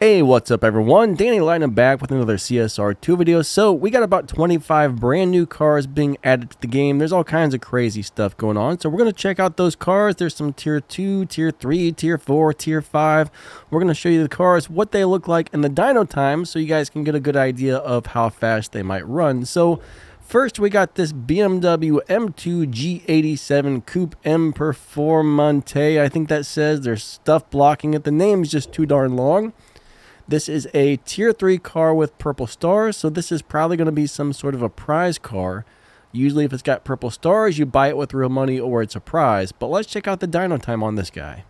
Hey, what's up everyone? Danny Lightning back with another CSR2 video. So we got about 25 brand new cars being added to the game. There's all kinds of crazy stuff going on. So we're going to check out those cars. There's some tier 2, tier 3, tier 4, tier 5. We're going to show you the cars, what they look like in the dyno time, so you guys can get a good idea of how fast they might run. So first, we got this BMW M2 G87 Coupe M Performante. I think that says there's stuff blocking it. The name is just too darn long. This is a tier 3 car with purple stars, so this is probably going to be some sort of a prize car. Usually if it's got purple stars, you buy it with real money or it's a prize. But let's check out the dyno time on this guy.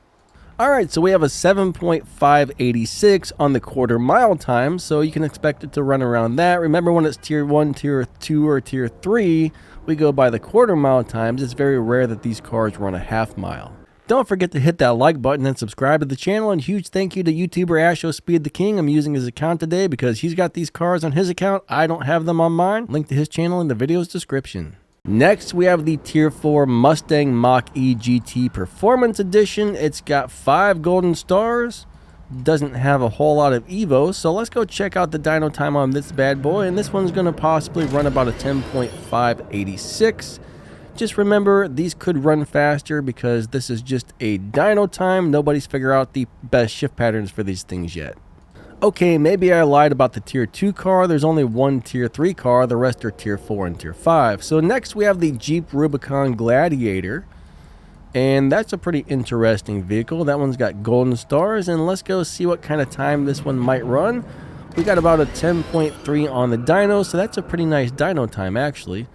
Alright, so we have a 7.586 on the quarter mile time, so you can expect it to run around that. Remember, when it's tier 1, tier 2, or tier 3, we go by the quarter mile times. It's very rare that these cars run a half mile. Don't forget to hit that like button and subscribe to the channel, and huge thank you to YouTuber Asho Speed the King. I'm using his account today because he's got these cars on his account. I don't have them on mine. Link to his channel in the video's description. Next, we have the Tier 4 Mustang Mach-E GT Performance Edition. It's got 5 golden stars. Doesn't have a whole lot of Evo, so let's go check out the dyno time on this bad boy, and this one's going to possibly run about a 10.586. Just remember, these could run faster because this is just a dyno time. Nobody's figured out the best shift patterns for these things yet. Okay, maybe I lied about the tier 2 car. There's only one tier 3 car. The rest are tier 4 and tier 5. So next we have the Jeep Rubicon Gladiator. And that's a pretty interesting vehicle. That one's got golden stars. And let's go see what kind of time this one might run. We got about a 10.3 on the dyno. So that's a pretty nice dyno time, actually.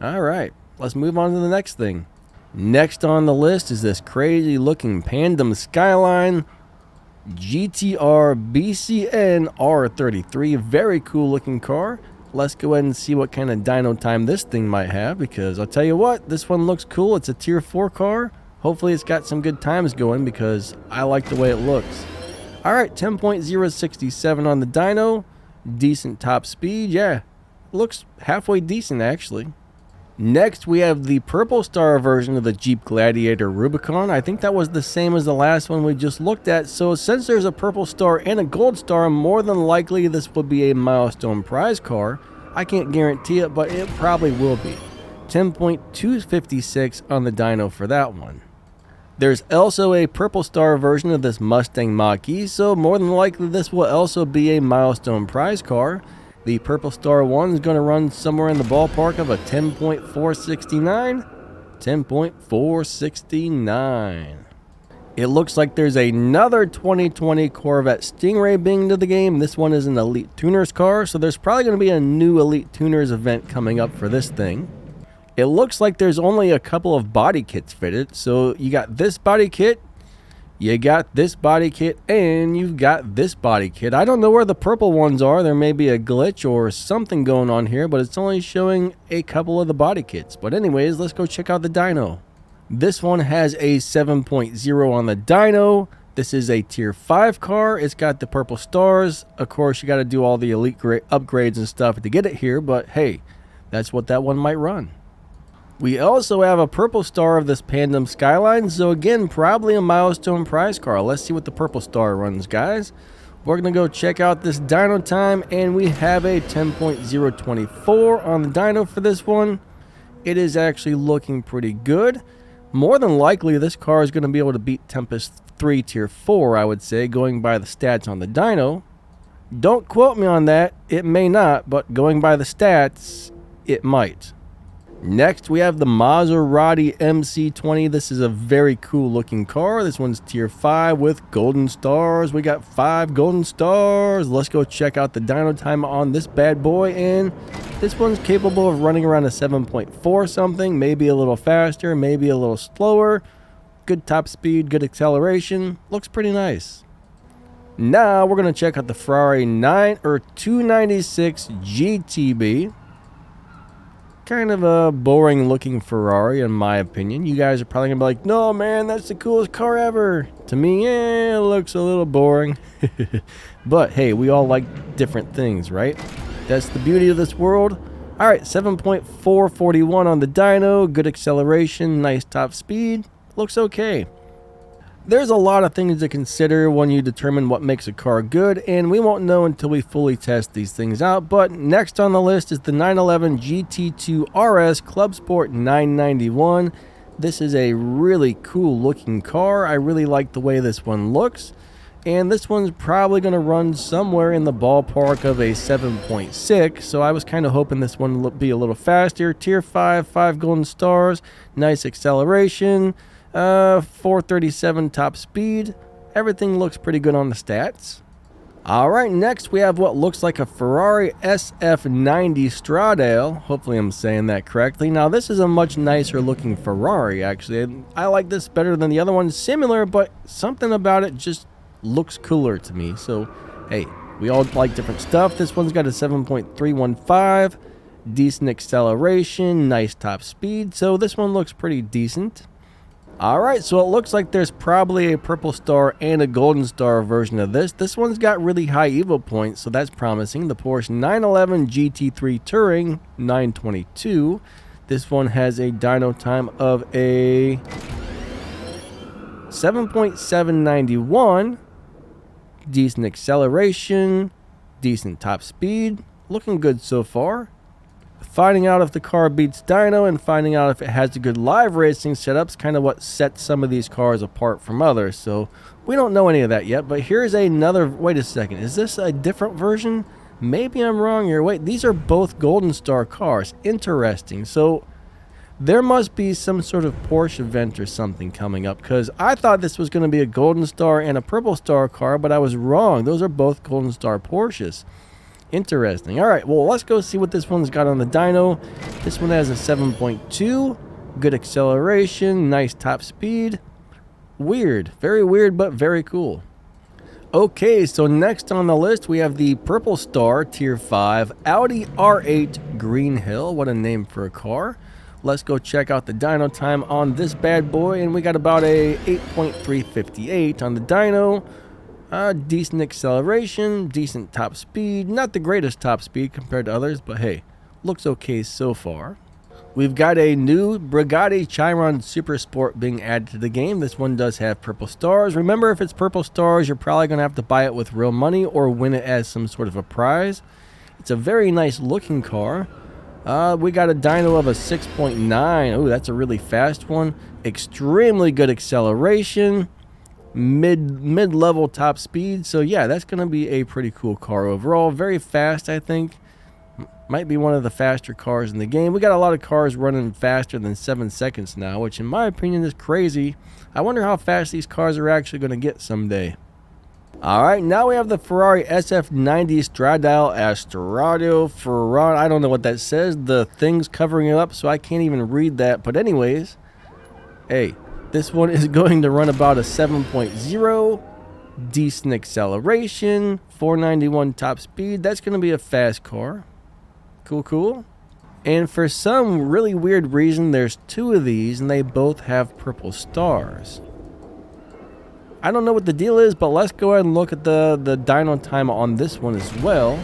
All right. Let's move on to the next thing. Next on the list is this crazy looking Pandem Skyline GTR BCN R33. Very cool looking car. Let's go ahead and see what kind of dyno time this thing might have, because I'll tell you what, this one looks cool. It's a tier 4 car. Hopefully it's got some good times going because I like the way it looks. Alright, 10.067 on the dyno. Decent top speed. Yeah, looks halfway decent actually. Next, we have the purple star version of the Jeep Gladiator Rubicon. I think that was the same as the last one we just looked at. So since there's a purple star and a gold star, more than likely this will be a milestone prize car. I can't guarantee it, but it probably will be. 10.256 on the dyno for that one. There's also a purple star version of this Mustang Mach-E, so more than likely this will also be a milestone prize car. The purple star one is going to run somewhere in the ballpark of a 10.469. 10.469. It looks like there's another 2020 Corvette Stingray being into the game. This one is an Elite Tuners car, so there's probably going to be a new Elite Tuners event coming up for this thing. It looks like there's only a couple of body kits fitted. So you got this body kit. You got this body kit, and you've got this body kit. I don't know where the purple ones are. There may be a glitch or something going on here, but it's only showing a couple of the body kits. But anyways, let's go check out the dyno. This one has a 7.0 on the dyno. This is a tier 5 car. It's got the purple stars. Of course, you got to do all the elite upgrades and stuff to get it here, but hey, that's what that one might run. We also have a purple star of this Pandem Skyline, so again, probably a milestone prize car. Let's see what the purple star runs, guys. We're going to go check out this dyno time, and we have a 10.024 on the dyno for this one. It is actually looking pretty good. More than likely, this car is going to be able to beat Tempest 3 Tier 4, I would say, going by the stats on the dyno. Don't quote me on that. It may not, but going by the stats, it might. Next, we have the Maserati MC20. This is a very cool looking car. This one's tier 5 with golden stars. We got 5 golden stars. Let's go check out the dyno time on this bad boy. And this one's capable of running around a 7.4 something, maybe a little faster, maybe a little slower. Good top speed, good acceleration. Looks pretty nice. Now we're going to check out the Ferrari 296 GTB. Kind of a boring looking Ferrari in my opinion. You guys are probably gonna be like, no man, that's the coolest car ever. To me, yeah, it looks a little boring. But hey, we all like different things, right? That's the beauty of this world. All right, 7.441 on the dyno. Good acceleration, nice top speed. Looks okay. There's a lot of things to consider when you determine what makes a car good, and we won't know until we fully test these things out. But next on the list is the 911 GT2 RS Club Sport 991. This is a really cool looking car. I really like the way this one looks. And this one's probably going to run somewhere in the ballpark of a 7.6. So I was kind of hoping this one would be a little faster. Tier 5, 5 golden stars, nice acceleration, 437 top speed. Everything looks pretty good on the stats. Alright, next we have what looks like a Ferrari SF90 Stradale. Hopefully I'm saying that correctly. Now this is a much nicer looking Ferrari actually. I like this better than the other one. Similar, but something about it just looks cooler to me. So hey, we all like different stuff. This one's got a 7.315, decent acceleration, nice top speed. So this one looks pretty decent. Alright, so it looks like there's probably a purple star and a golden star version of this. This one's got really high Evo points, so that's promising. The Porsche 911 GT3 Touring 922. This one has a dyno time of a 7.791. Decent acceleration, decent top speed. Looking good so far. Finding out if the car beats dyno and finding out if it has a good live racing setup is kind of what sets some of these cars apart from others. So we don't know any of that yet, but here's another. Wait a second, is this a different version? Maybe I'm wrong here. Wait, these are both golden star cars. Interesting. So there must be some sort of Porsche event or something coming up, because I thought this was going to be a golden star and a purple star car, but I was wrong. Those are both golden star Porsches. Interesting. All right, well, let's go see what this one's got on the dyno. This one has a 7.2, good acceleration, nice top speed. Weird, very weird, but very cool. Okay, so next on the list we have the purple star tier 5 Audi R8 Green Hill. What a name for a car. Let's go check out the dyno time on this bad boy, and we got about a 8.358 on the dyno. Decent acceleration, decent top speed. Not the greatest top speed compared to others, but hey, looks okay so far. We've got a new Bugatti Chiron Super Sport being added to the game. This one does have purple stars. Remember, if it's purple stars, you're probably going to have to buy it with real money or win it as some sort of a prize. It's a very nice looking car. We got a dyno of a 6.9. Oh, that's a really fast one. Extremely good acceleration. Mid-level top speed. So yeah, that's going to be a pretty cool car overall. Very fast, I think. Might be one of the faster cars in the game. We got a lot of cars running faster than 7 seconds now, which in my opinion is crazy. I wonder how fast these cars are actually going to get someday. Alright, now we have the Ferrari SF90 Stradale Astradio Ferrari. I don't know what that says. The thing's covering it up, so I can't even read that. But anyways, hey, this one is going to run about a 7.0. Decent acceleration, 491 top speed. That's going to be a fast car. Cool. And for some really weird reason, there's two of these, and they both have purple stars. I don't know what the deal is, but let's go ahead and look at the dyno time on this one as well.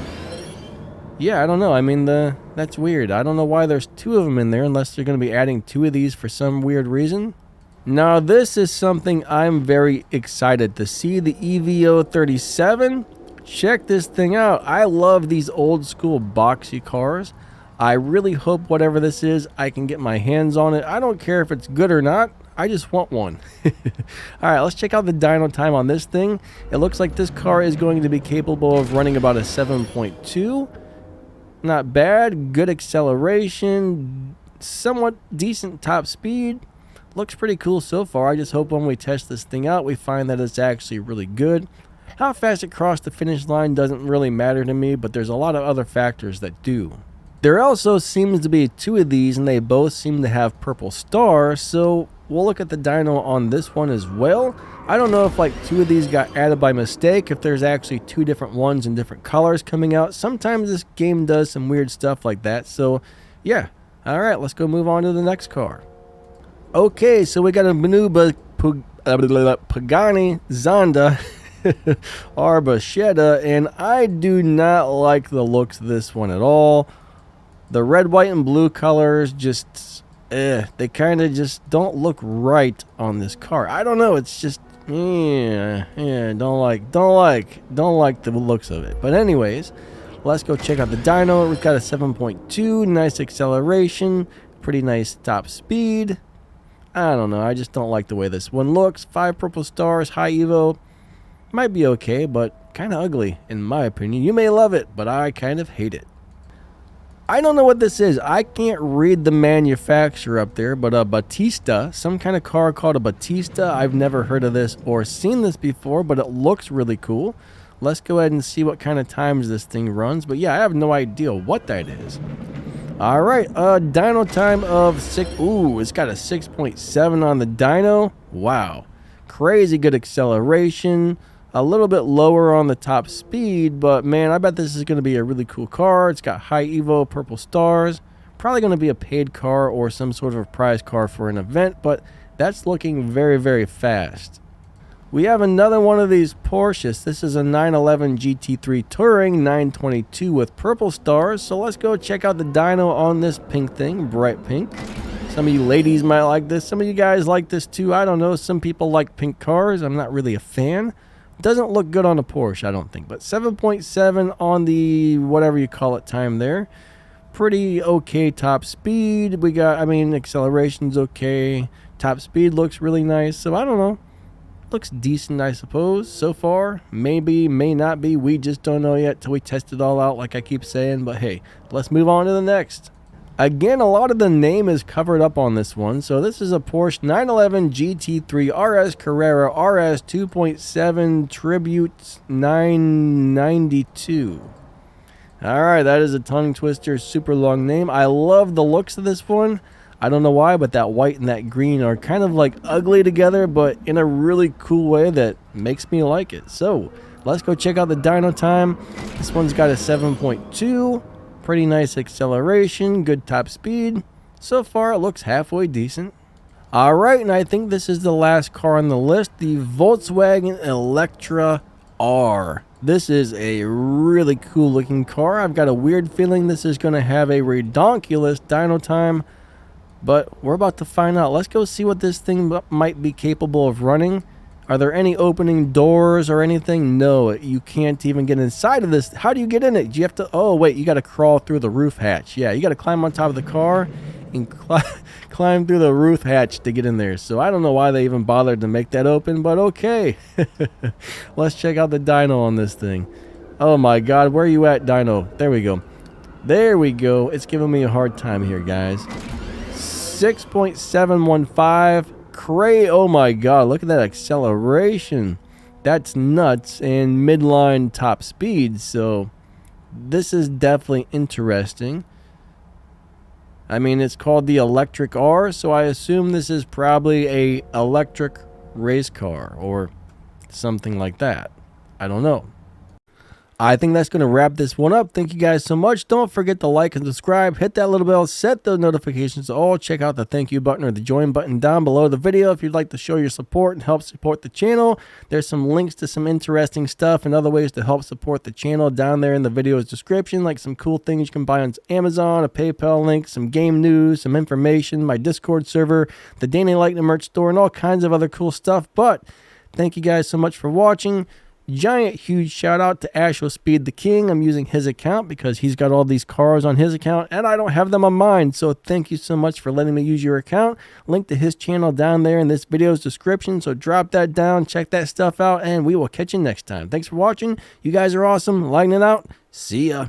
Yeah, I don't know. I mean, that's weird. I don't know why there's two of them in there unless they're going to be adding two of these for some weird reason. Now, this is something I'm very excited to see. The EVO 37. Check this thing out. I love these old school boxy cars. I really hope whatever this is, I can get my hands on it. I don't care if it's good or not. I just want one. Alright, let's check out the dyno time on this thing. It looks like this car is going to be capable of running about a 7.2. Not bad. Good acceleration. Somewhat decent top speed. Looks pretty cool so far. I just hope when we test this thing out, we find that it's actually really good. How fast it crossed the finish line doesn't really matter to me, but there's a lot of other factors that do. There also seems to be two of these, and they both seem to have purple stars, so we'll look at the dyno on this one as well. I don't know if like two of these got added by mistake, if there's actually two different ones in different colors coming out. Sometimes this game does some weird stuff like that, so yeah. Alright, let's go move on to the next car. Okay, so we got a new Pagani Zonda Arbachetta, and I do not like the looks of this one at all. The red, white, and blue colors just, they kind of just don't look right on this car. I don't know, it's just, Yeah, don't like the looks of it. But anyways, let's go check out the dyno. We've got a 7.2, nice acceleration, pretty nice top speed. I don't know, I just don't like the way this one looks. 5 purple stars, high evo. Might be okay, but kind of ugly in my opinion. You may love it, but I kind of hate it. I don't know what this is. I can't read the manufacturer up there, but a Batista, some kind of car called a Batista. I've never heard of this or seen this before, but it looks really cool. Let's go ahead and see what kind of times this thing runs. But yeah, I have no idea what that is. All right, dyno time of 6. Ooh, it's got a 6.7 on the dyno. Wow, crazy good acceleration. A little bit lower on the top speed, but man, I bet this is going to be a really cool car. It's got high evo, purple stars. Probably going to be a paid car or some sort of a prize car for an event, but that's looking very, very fast. We have another one of these Porsches. This is a 911 GT3 Touring 922 with purple stars. So let's go check out the dyno on this pink thing, bright pink. Some of you ladies might like this. Some of you guys like this too. I don't know. Some people like pink cars. I'm not really a fan. Doesn't look good on a Porsche, I don't think. But 7.7 on the whatever you call it time there. Pretty okay top speed. We got, I mean, acceleration's okay. Top speed looks really nice. So I don't know. Looks decent, I suppose, so far. Maybe, may not be. We just don't know yet till we test it all out, like I keep saying. But hey, let's move on to the next. Again, a lot of the name is covered up on this one. So this is a Porsche 911 GT3 RS Carrera RS 2.7 Tribute 992. All right, that is a tongue twister, super long name. I love the looks of this one. I don't know why, but that white and that green are kind of like ugly together, but in a really cool way that makes me like it. So let's go check out the dyno time. This one's got a 7.2. Pretty nice acceleration, good top speed. So far, it looks halfway decent. All right, and I think this is the last car on the list, the Volkswagen Electra R. This is a really cool looking car. I've got a weird feeling this is going to have a redonkulous dyno time, but we're about to find out. Let's go see what this thing might be capable of running. Are there any opening doors or anything? No, you can't even get inside of this. How do you get in it? Do you have to, oh wait, you got to crawl through the roof hatch. Yeah, you got to climb on top of the car and climb through the roof hatch to get in there. So I don't know why they even bothered to make that open, but okay. Let's check out the dyno on this thing. Oh my God, where are you at, dyno? There we go. There we go. It's giving me a hard time here, guys. 6.715. Oh my God, look at that acceleration. That's nuts. And midline top speed. So this is definitely interesting. I mean, it's called the Electric R, so I assume this is probably a electric race car or something like that. I don't know. I think that's going to wrap this one up. Thank you guys so much. Don't forget to like and subscribe. Hit that little bell. Set those notifications to all. Check out the thank you button or the join button down below the video if you'd like to show your support and help support the channel. There's some links to some interesting stuff and other ways to help support the channel down there in the video's description, like some cool things you can buy on Amazon, a PayPal link, some game news, some information, my Discord server, the Dyno Lightning merch store, and all kinds of other cool stuff. But thank you guys so much for watching. Giant huge shout out to Asho Speed the King. I'm using his account because he's got all these cars on his account and I don't have them on mine. So thank you so much for letting me use your account. Link to his channel down there in this video's description. So drop that down, check that stuff out, and we will catch you next time. Thanks for watching. You guys are awesome. Lightning out. See ya.